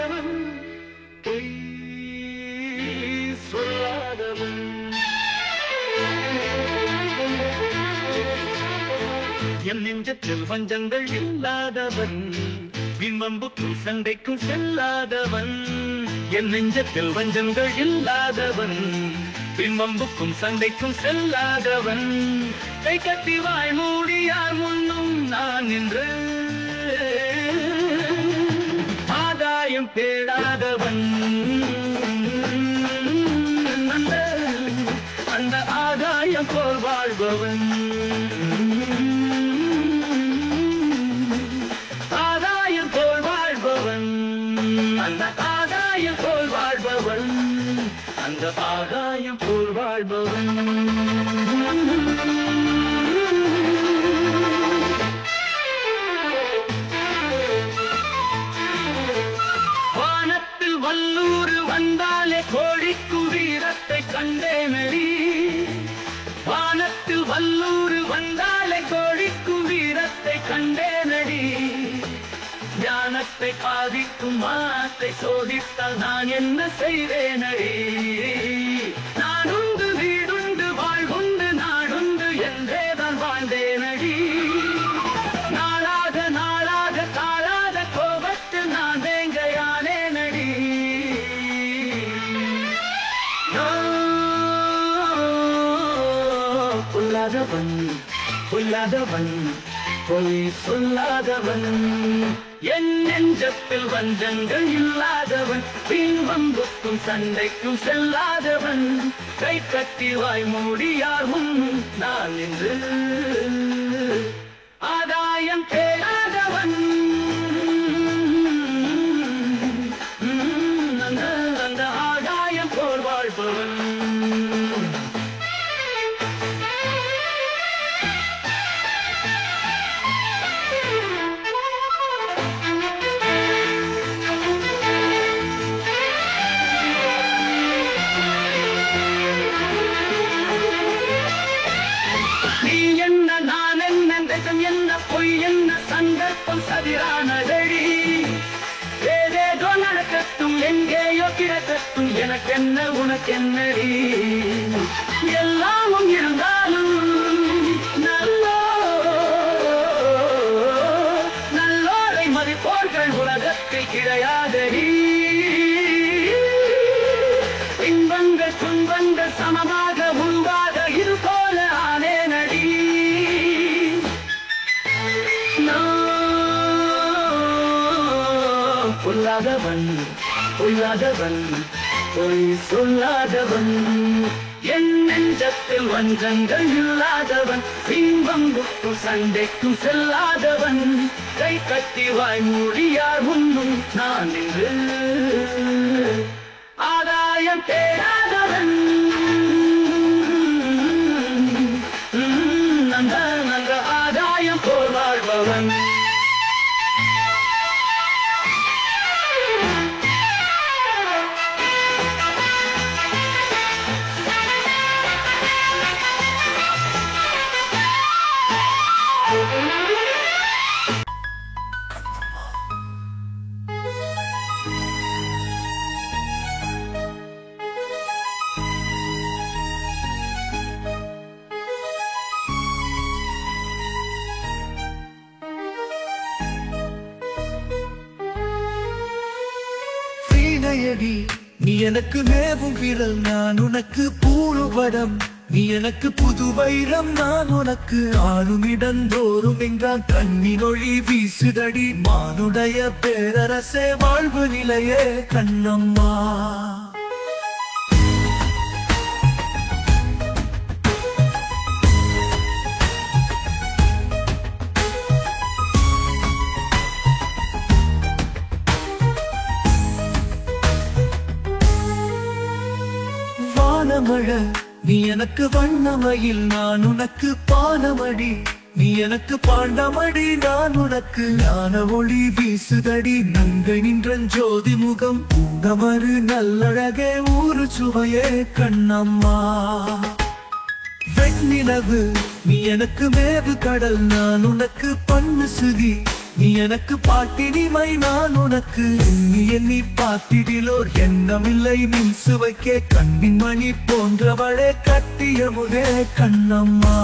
சொல்லாதவன் பொய் சொல்லாதவன் என் நெஞ்சத்தில் வஞ்சங்கள் இல்லாதவன் பின்பம்புக்கும் சண்டைக்கும் செல்லாதவன் என் நெஞ்சத்தில் வஞ்சங்கள் இல்லாதவன் பின்பம்புக்கும் சண்டைக்கும் செல்லாதவன் கை கட்டி வாய் மூடி யார் முன்னும் நான் நின்று ஆதாயம் தேடாதவன் அந்த ஆதாயம் போல் வாழ்பவன் ஆதாயம் போல் வாழ்பவன் அந்த ஆதாயம் போல் வாழ்பவன் அந்த ஆதாயம் போல் வாழ்பவன் வானத்தில் வல்லூர் வந்தாலே கோழிக்கு வீரத்தை கண்டேனடி வானத்தில் வல்லூர் வந்தாலே கோழிக்கு வீரத்தை கண்டேனடி ஞானத்தை பாதிக்கும் மாத்தை சோதித்தால் நான் என்ன செய்வேனடி நான் உண்டு வீடுண்டு வாழ்வுண்டு நாடுண்டு என்றேதான் வாழ்ந்தேனடி நாளாக நாளாக தாழாத கோபத்தில் நான் வேங்கையானேனடி புல்லாதவன் புல்லாதவன் பொய் சொல்லாதவன் என் நெஞ்சத்தில் வஞ்சங்கள் இல்லாதவன் பின்பம்புக்கும் சண்டைக்கும் செல்லாதவன் கை கட்டி வாய் மூடி யார் முன் நான் நின்று ஆதாயம் தேடாதவன் அந்த ஆதாயம் போல் வாழ்பவன் என்ன பொய் என்ன சந்தர்ப்பம் சதிரானதடி ஏதேதோ நடக்கட்டும் எங்கேயோ கிடக்கட்டும் எனக்கென்ன உனக்கென்னடி எல்லாமும் இருந்தாலும் நல்லோரை மதிப்போர்கள் உலகத்தில் கிடையாதடி இன்பங்கள் துன்பங்கள் சமமாக உருவாக இது போல ஆனேனடி புல்லாதவன் புல்லாதவன் பொய் சொல்லாதவன் என் நெஞ்சத்தில் வஞ்சங்கள் இல்லாதவன் பின்பம்புக்கும் சண்டைக்கும் செல்லாதவன் கை கட்டி வாய் மூடி யார் முன்னும் நான் நின்று ஆதாயம் தேடாதவன் அந்த ஆதாயம் போல் வாழ்பவன் நீ எனக்கு மேவும் விரல் நான் உனக்கு பூணுவடம் நீ எனக்கு புது வைரம் நான் உனக்கு ஆளும் இடந்தோறும் எங்கான் கண்ணினொழி வீசுதடி மானுடைய பேரரசே வாழ்வு நிலையே கண்ணம்மா நீ எனக்கு வண்ணமயில் நான் உனக்கு பானமடி நீ எனக்கு பாண்டமடி நான் உனக்கு ஞான ஒளி வீசுதடி நங்கை நின்ற ஜோதி முகம் பூங்கமரு நல்லழகே ஊரு சுவையே கண்ணம்மா வெண்ணிலவு நீ எனக்கு மேவு கடல் நான் உனக்கு பண்ணு சுதி நீ எனக்கு பாட்டினிமை நான் உனக்கு எண்ணி எண்ணி பார்த்திடிலோர் எண்ணமில்லை மின் சுவைக்கே கண்ணின் மணி போன்றவளே கட்டிய முதே கண்ணம்மா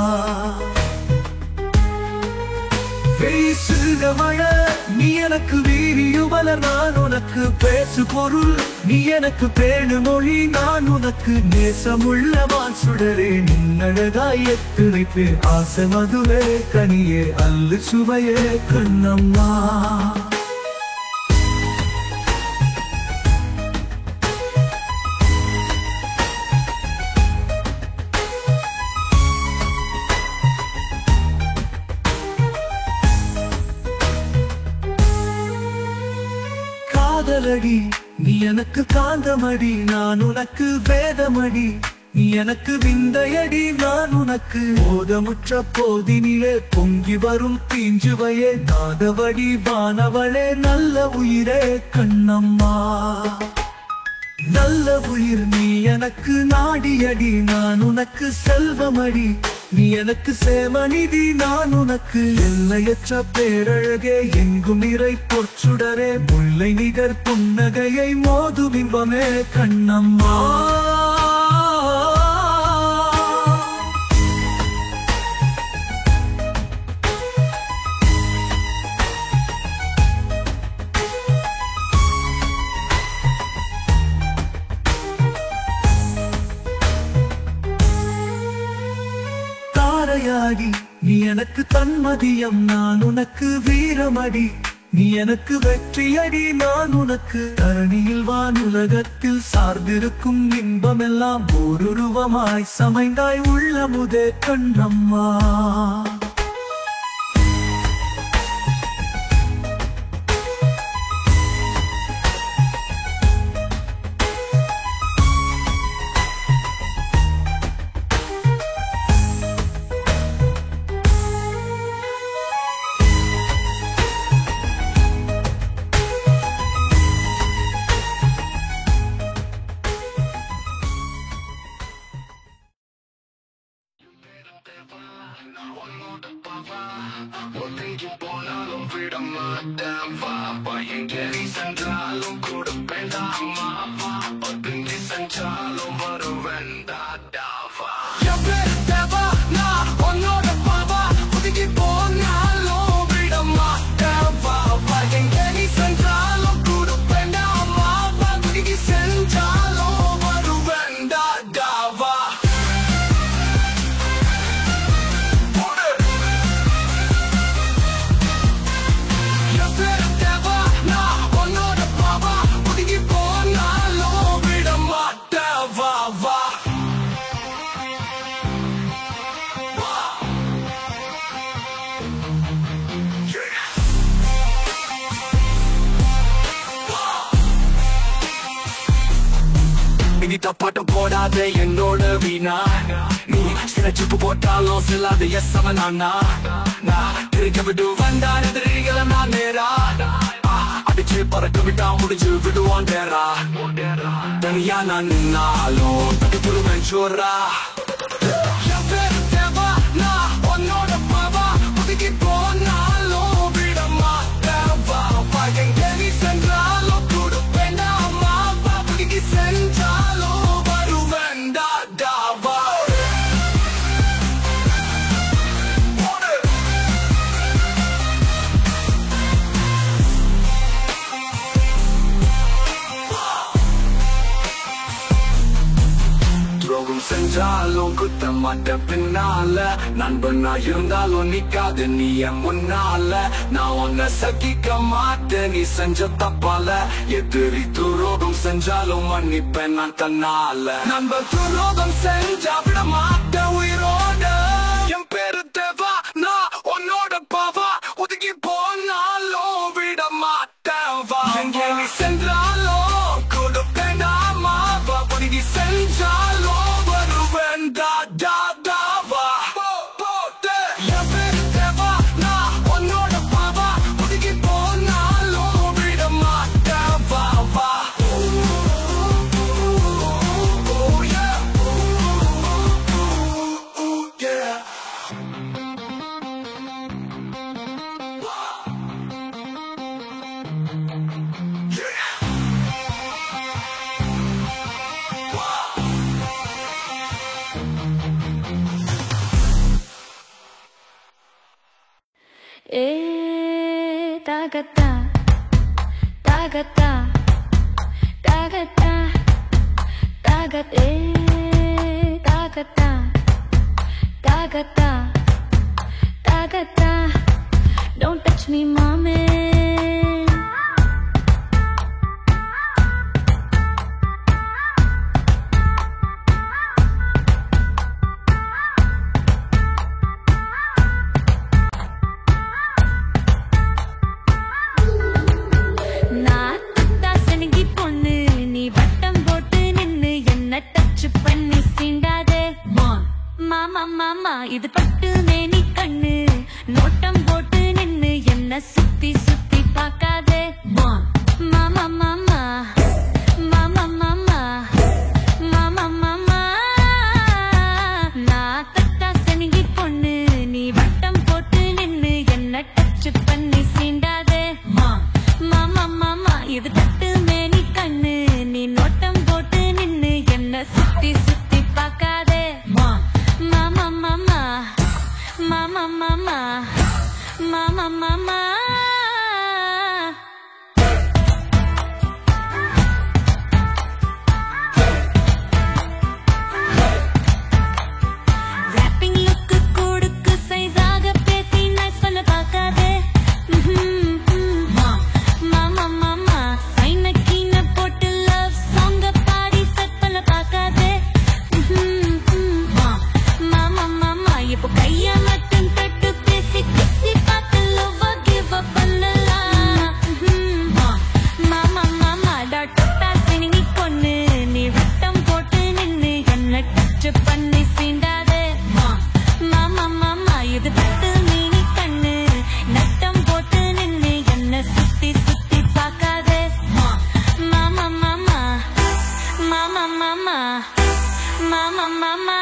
பேசுக மழை நீ எனக்கு வீரியுமல நான் உனக்கு பேசு பொருள் நீ எனக்கு பேணு மொழி நான் உனக்கு நேசமுள்ளவான் சுடரே நின்னழகாய் எத்தனை பேர் ஆசை மதுவே கனியே அல்லு சுவையே கண்ணம்மா காதலடி நீ எனக்கு காந்தமடி நான் உனக்கு வேதமடி நீ எனக்கு விந்தையடி நான் உனக்கு போதமுற்ற போதினிலே பொங்கி வரும் தீஞ்சுவையே நாதவடி வானவளே நல்ல உயிரே கண்ணம்மா நல்ல உயிர் நீ எனக்கு நாடியடி நான் உனக்கு செல்வமடி நீ எனக்கு சேமநிதி நான் உனக்கு எல்லையற்ற பேரழகே எங்கும் நிறை பொற்சுடரே முல்லை நிகர் புன்னகையை மோது பிம்பமே கண்ணம்மா தாரையாடி நீ எனக்கு தன்மதியம் நான் உனக்கு வீரமடி நீ எனக்கு வெற்றியடி நான் உனக்கு தரணியில் வானுலகத்தில் சார்ந்திருக்கும் இன்பமெல்லாம் ஓருருவமாய் சமைந்தாய் உள்ளமுதே கண்ணம்மா பாட்டம் போடாதே என்னோட வீணா நீ சில சிப்பு போட்டாலும் சிலாத எஸ் அவனானா நான் திருக்க விட்டு வந்தான் எதிரிகளை நான் நேரா அடிச்சு பறக்க விட்டா முடிச்சு விடுவான் நேரா தனியா நான் நின்னாலும் தட்டி புருவன் சோறா உன்னோட பாவா ஒதுக்கி போனாலும் விட மாட்டேன் எங்கே நீ சென்றாலும் கொடுப்பேன் அம்மா ஒதுக்கி சென்றாலும் செஞ்சாலும் குத்த மாட்ட பின்னால நண்பனா இருந்தாலும் நிக்காது நீ என் முன்னால நான் உன்னை சகிக்க மாட்டேன் நீ செஞ்ச தப்பால எதிரி துரோகம் செஞ்சாலும் மன்னிப்பேன் நான் தன்னால நண்பன் துரோகம் செஞ்சா விட மாட்டேன் உயிரோட என் பேரு தேவா நான் உன்னோட பாவா ஒதுக்கி போனாலும் விட மாட்டேன் வா எங்கே நீ சென்றாலும் கொடுப்பேன் அம்மாவா ஒதுக்கி செஞ்சாலும் Tagata, tagata, tagata, tagat, tagata, tagata, tagata. Don't touch me, mommy. மாமா இது பட்டு மேனி கண்ணு நோட்டம் போட்டு நின்னு என்ன சுத்தி சுத்தி பார்க்காதே மாமா மாமா மாமா மாமா மாமா மாமா நான் தத்தா சனிகி பொண்ணு நீ வட்டம் போட்டு நின்னு என்ன டச் பண்ணி சீண்டாதே மாமா மாமா இது பட்டு மேனி கண்ணு நீ நோட்டம் போட்டு நின்னு என்ன சுத்தி சுத்தி பார்க்காதே Mama, mama, mama, mama, mama, mama. Rapping look கொடுக்கு சைஸாக பேசி nice பண்ண பார்க்காதே mama, mama. சைன கீன போட்டு love song பாடி செட் பண்ண பார்க்காதே இப்போ கைய மட்டும் தட்டு பேசி கிசி பார்த்து லவ் கிவ் அப் பண்ணலாம் மாமா மாமா டாட்டா சினிங்கி பொண்ணு நீ வட்டம் போட்டு நின்னு என்ன டச் பண்ணி சீண்டாதே மாமா மாமா இது பட்டு மீனி கண்ணு நட்டம் போட்டு நின்னு என்ன சுத்தி சுத்தி பார்க்காதே மாமா மாமா மாமா மாமா மாமா மாமா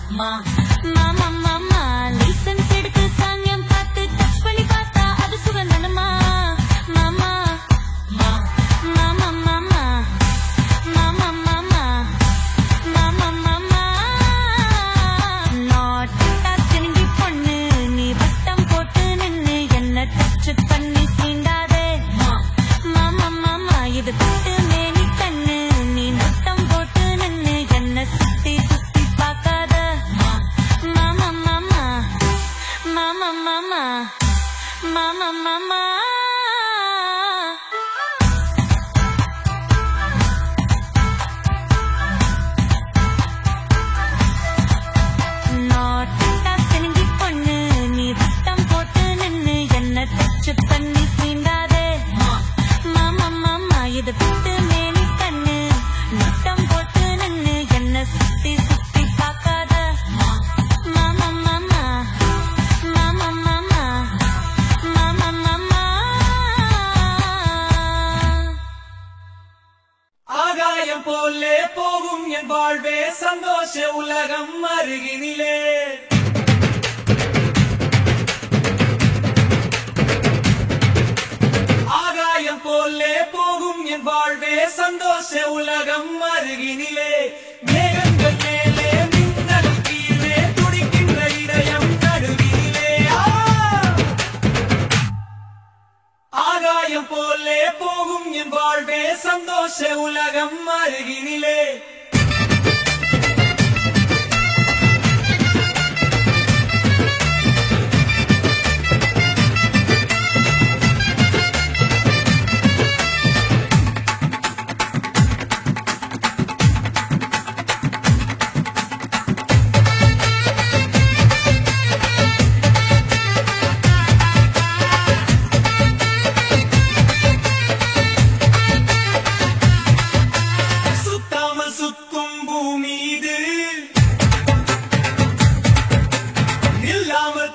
Mama, mama, license எடுத்து சாங்கியம் பார்த்து டச் பண்ணி பார்த்தா அது சுகந்தனமா மாமா மாமா மாமா மாமா மாமா மாமா மாமா நாட்டா சினிங்கி பொண்ணு நீ வட்டம் போட்டு நின்னு என்ன டச் பண்ணி சீண்டாதே மாமா மாமா இது பட்டு மேனி கண்ணு நீ நட்டம் போட்டு நின்னு என்ன சுத்தி சுத்தி பார்க்காத Mama, mama, mama, mama, mama, mama. நாட்டா சினிங்கி பொண்ணு நீ வட்டம் போட்டு நின்னு என்ன டச் பண்ணி சீண்டாதே மாமா மாமா இது பட்டு மேனி கண்ணு நட்டம் போட்டு நின்னு என்ன சுத்தி சுத்தி பார்க்காத Mama, mama, mama, mama, mama, mama. ஆகாயம் போலே போகும் என் வாழ்வே சந்தோஷ உலகம் அருகினிலே ஆகாயம் போலே போகும் என் வாழ்வே சந்தோஷ உலகம் அருகினிலே மேகங்கள் மேலே மின்னலும் கீழே துடிக்கின்ற இதயம் நடுவினிலே ஆகாயம் போலே போகும் என் வாழ்வே சந்தோஷ உலகம் அருகினிலே சுத்தாமல் சுத்தும் பூமி இது நில்லாமல்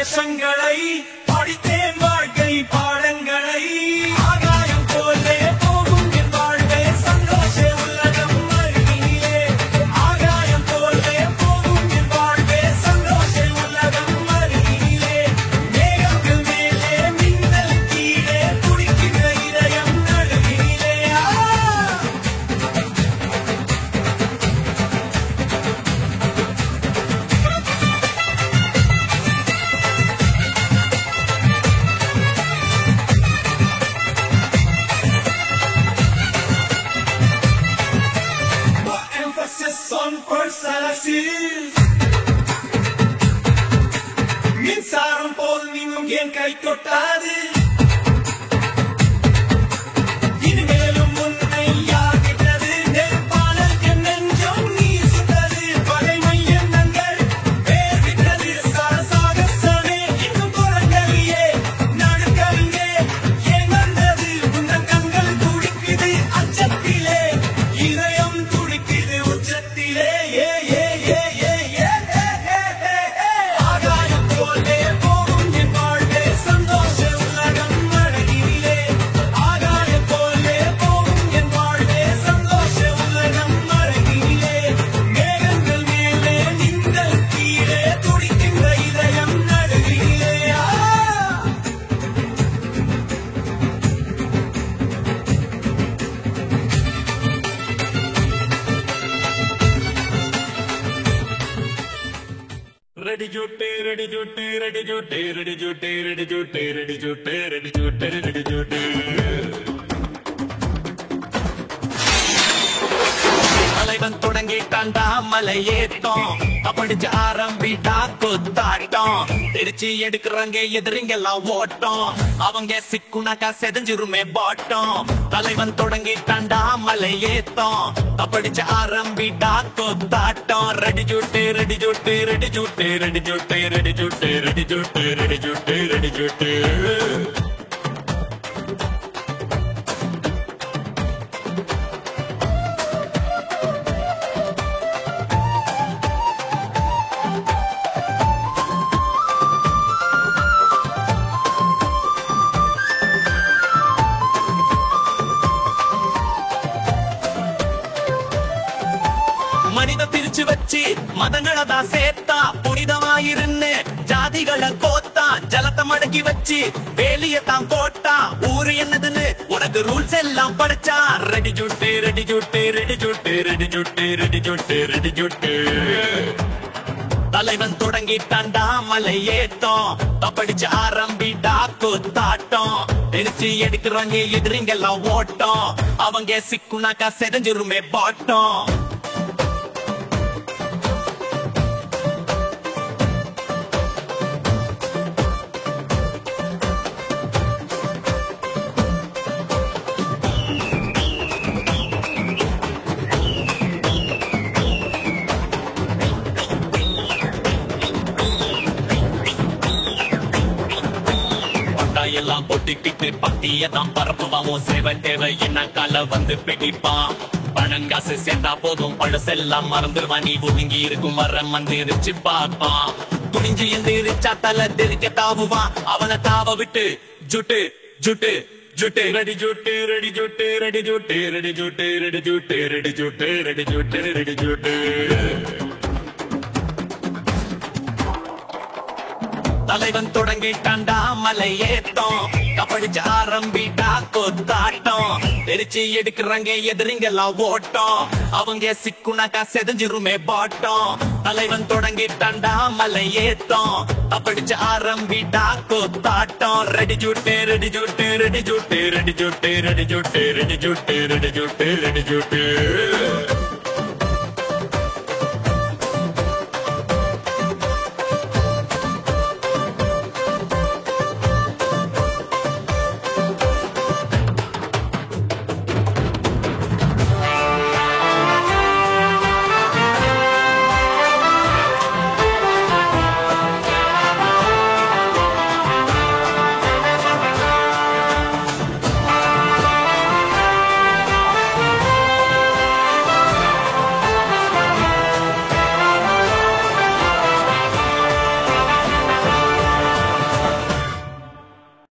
வருஷங்களை படித்தேன் வாழ்க்கை பாடங்களை ஆகாயம் போலே போகும் என் வாழ்வே சந்தோஷ உலகம் அருகினிலே ஆகாயம் போலே போகும் என் வாழ்வே சந்தோஷ உலகம் அருகினிலே மேகங்கள் மேலே மின்னல் கீழே துடிக்கின்ற இதயம் நடுவினிலே Emphasis on personality. மின்சாரம் போல் நீங்கும் என் கை தொட்டாது இனிமேலும் உன்னை யாகிட்டது நெருப்பானல் என் நெஞ்சம் நீ சுட்டது பகைமை எண்ணங்கள் வேர் விட்டது சாகசமே இன்னும் புறங்கலியே நடுக்கலியே ஏன் வந்தது உன்னன் கண்கள் துடிக்குது அச்சத்திலே இதயம் துடிக்குது உச்சத்திலே ஏ ஏ ஏ ஏ ஏ ஆகாயம் போலே போகும் என் வாழ்வே சந்தோஷ உலகம் அழகினிலே ஆகாயம் போலே போகும் என் வாழ்வே சந்தோஷ உலகம் அழகினிலே மேகங்கள் மேலே நீங்கள் கீழே துடிக்கின்ற இதயம் நடுவினிலே Ready jute, ready jute, ready jute, ready jute, ready jute, ready jute, ready jute, ready jute. தலைவன் தொடங்கிட்டான்டா மலையேத்தம் அப்படிச்சு ஆரம்பிட்டா கொத்தாட்டம் திருச்சி எடுக்கிறாங்க எதிரிங்கெல்லாம் ஓட்டம் அவங்க சிக்குனாக்கா செதஞ்சிருமே பாட்டம் தலைவன் தொடங்கிட்டான்டா மலையேத்தம் அப்படிச்சு ஆரம்பிட்டா கொத்தாட்டம் ரெடி ஜூட்டு ரெடி ஜூட்டு ரெடி ஜூட்டு ரெடி ஜூட்டு ரெடி ஜூட்டு ரெடி ஜூட்டு ரெடி ஜூட்டு ரெடி ஜூட்டு மனித பிரிச்சு வச்சு மதங்களை தான் சேர்த்தா புனிதமாயிருன்னு ஜாதிகளை கோத்தா ஜலத்தை மடக்கி வச்சு வேலிய தான் போட்டா ஊரு என்னதுன்னு உனக்கு ரூல்ஸ் எல்லாம் படிச்சா ரெடி ஜூட்டு ரெடி ஜூட்டு ரெடி ஜூட்டு ரெடி ஜூட்டு ரெடி ஜூட்டு ரெடி ஜூட்டு தலைவன் தொடங்கிட்டான்டா மலையேத்தம் தப்படிச்சு ஆரம்பிட்டா கொத்தாட்டம் திருச்சி எடுக்கிறாங்க எதிரிங்கெல்லாம் ஓட்டம் அவங்க சிக்குனாக்கா செதஞ்சிருமே பாட்டம் எல்லாம் பொட்டிக்கிட்டு பட்டியதான் பரப்புவாமோ சேவை தேவை என்ன கால வந்து பிடிப்பான் பணங்காசு சேர்ந்தா போதும் பழசெல்லாம் மறந்துடுவான் நீ ஒதுங்கி இருக்கும் வர மந்திரிச்சு பார்ப்பான் துணிஞ்சு எந்திரிச்சா தலை தெரிக்க தாவுவான் அவனை தாவ விட்டு ஜுட்டு ஜுட்டு ஜுட்டு ரெடி ஜுட்டு ரெடி ஜுட்டு ரெடி ஜுட்டு ரெடி ஜுட்டு ரெடி ஜுட்டு ரெடி ஜுட்டு ரெடி ஜுட்டு ரெடி ஜுட்டு தலைவன் தொடங்கிட்டான்டா மலையேத்தம் கபடிச்சு ஆரம்பிட்டா கொத்தாட்டம் திருச்சி எடுக்கிறாங்க எதிரிங்கெல்லாம் ஓட்டம் அவங்க சிக்குனாக்கா செதஞ்சிருமே பாட்டம் தலைவன் தொடங்கிட்டான்டா மலையேத்தம் கபடிச்சு ஆரம்பிட்டா கொத்தாட்டம் ரெடி ஜூட்டு ரெடி ஜூட்டு ரெடி ஜூட்டு ரெடி ஜூட்டு ரெடி ஜூட்டு ரெடி ஜூட்டு ரெடி ஜூட்டு ரெடி ஜூட்டு